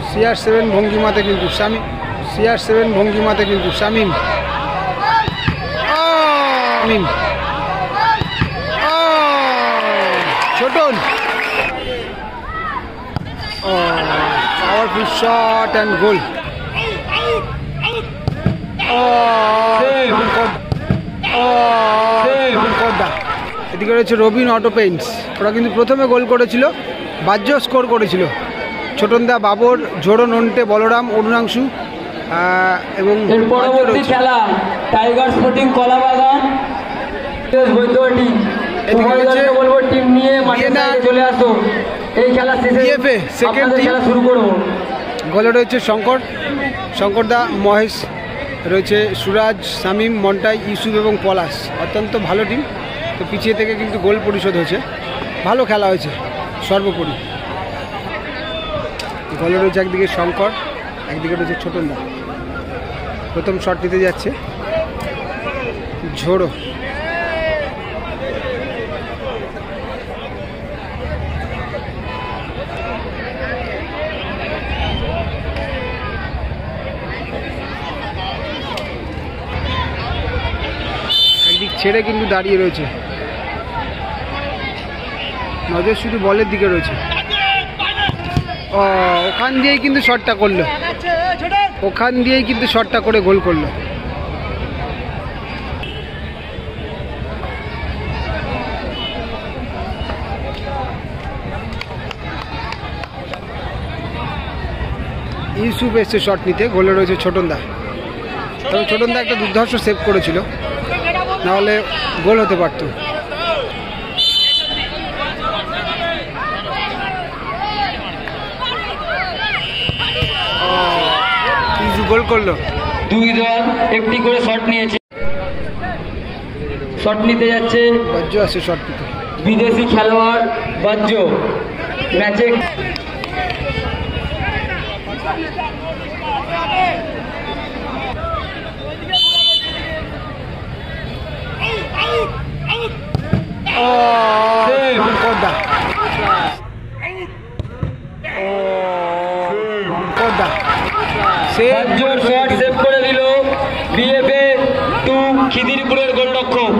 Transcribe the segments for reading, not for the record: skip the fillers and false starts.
CR7 ভঙ্গিমাতে কিন্তু Shamim, CR7 ভঙ্গিমাতে কিন্তু Shamim, Shamim Chhoton, powerful shot and goal. এদিকে রয়েছে রবিন অটো পেইন্টস, ওরা কিন্তু প্রথমে গোল করেছিল, বাহ্য স্কোর করেছিল ছোটনদা, বাবর, ঝোড়ো, নন্টে, বলরাম, অরুণাংশু এবং পরবর্তী খেলা টাইগার স্পোর্টিং কলাবাগান টিম নিয়ে মাঠে চলে আসো। এই খেলা শেষে সেকেন্ড খেলা শুরু করব। গোলে রয়েছে শঙ্কর, শঙ্করদা, মহেশ, রয়েছে সুরাজ, শামিম, মন্টাই, ইউসুফ এবং পলাশ। অত্যন্ত ভালো টিম, তো পিছিয়ে থেকে কিন্তু গোল পরিশোধ হয়েছে, ভালো খেলা হয়েছে সর্বোপরি। গোলে রয়েছে একদিকে শঙ্কর, একদিকে রয়েছে ছোটনদা। প্রথম শট নিতে যাচ্ছে ঝোড়ো, একদিক ছেড়ে কিন্তু দাঁড়িয়ে রয়েছে, নজর শুধু বলের দিকে রয়েছে। ওখান দিয়েই কিন্তু শটটা করলো, ওখান দিয়েই কিন্তু শটটা করে গোল করলো। ইউসুফ এসছে শট নিতে, গোলে রয়েছে ছোটনদা। তবে ছোটনদা একটা দুর্ধর্ষ সেভ করেছিল, নাহলে গোল হতে পারত। গোল করলো। দুই দল একটি করে শট নিয়েছে, শট নিতে যাচ্ছে বাহ্য আছে শট নিতে, বিদেশি খেলোয়াড় বাহ্য ম্যাচে। সেভ করে দিল বিএফএ 2 খিদিরপুরের গোলরক্ষক।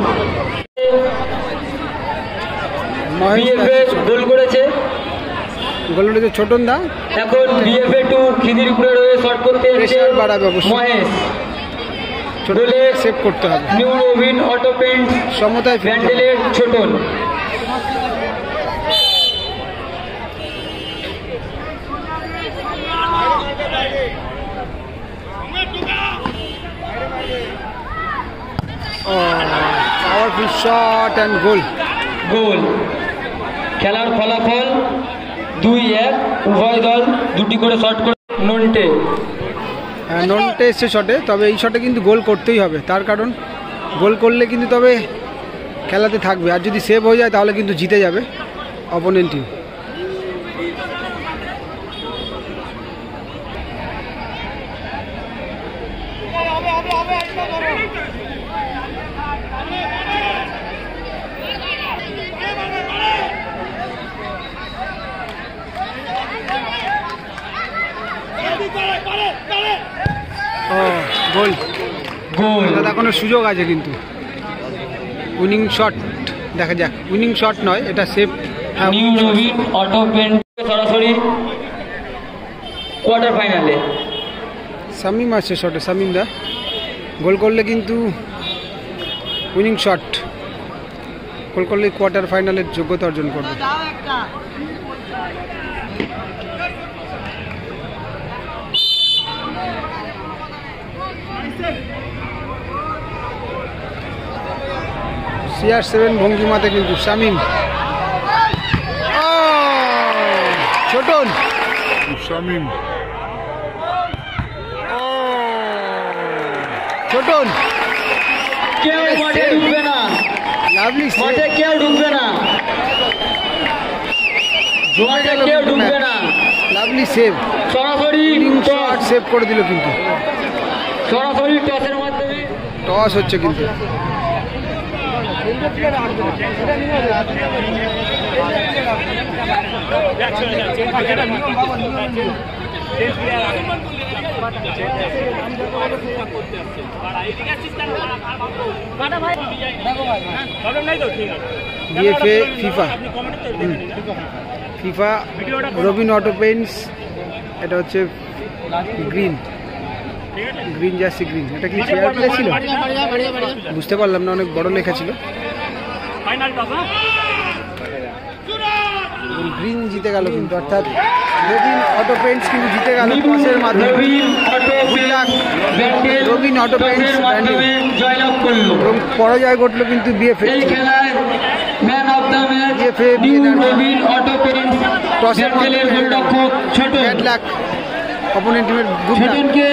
বিএফএ গোল করেছে, গোল করেছে ছোটনদা। এখন বিএফএ 2 খিদিরপুরের হয়ে শট করতে এসেছে মহেশ। গোলে সেভ করতে হবে নিউ রবিন অটো পেইন্ট সমতায় ব্যান্ডেলের ছোটন। পাওয়ারফুল শট অ্যান্ড গোল। গোল। খেলার ফলাফল 2-1, উভয় দল দুটি করে শট করে। নন্টে এসছে শটে, তবে এই শটে কিন্তু গোল করতেই হবে, তার কারণ গোল করলে কিন্তু তবে খেলাতে থাকবে, আর যদি সেভ হয়ে যায় তাহলে কিন্তু জিতে যাবে অপোনেন্ট টিম। গোল, গোল। এখনো সুযোগ আছে কিন্তু, উইনিং শট দেখা যাক। উইনিং শট নয়, এটা save. New Robin auto paint সরাসরি কোয়ার্টার ফাইনালে। শামিম আসছে শটে, শামিম দা গোল করলে কিন্তু উইনিং শট, গোল করলে কোয়ার্টার ফাইনালের যোগ্যতা অর্জন করবে। CR7 ভঙ্গিমাতে কিন্তু শামিম, ছোটন, শামিম, ছোটন। কেউ মাঠে ঢুকবে না, লাভলি, মাঠে কেউ ঢুকবে না, মাঠে কেউ ঢুকবে না। লাভলি সেভ, সরাসরি শট সেভ করে দিল কিন্তু, সরাসরি টসের মাধ্যমে টস হচ্ছে কিন্তু। BFA FIFA FIFA Robin Auto Paints. এটা হচ্ছে গ্রিন জার্সি গ্রিন। এটা কি ফেয়ার প্লে ছিল বুঝতে পারলাম না, অনেক বড় লেখা ছিল। গ্রিন জিতে গেল কিন্তু, অর্থাৎ রবিন অটো পেইন্টস কিন্তু জিতে গেল টসের মাধ্যমে। রবিন অটো পেইন্টস জয়লাভ করলো এবং পরাজয় ঘটলো কিন্তু বিএফএ। এই খেলায় man of the match BFA Robin Auto Paints টসের গোলরক্ষক ছোট ব্যাড লাক অপোনেন্ট টিমের গুড লাক। ছোটনকে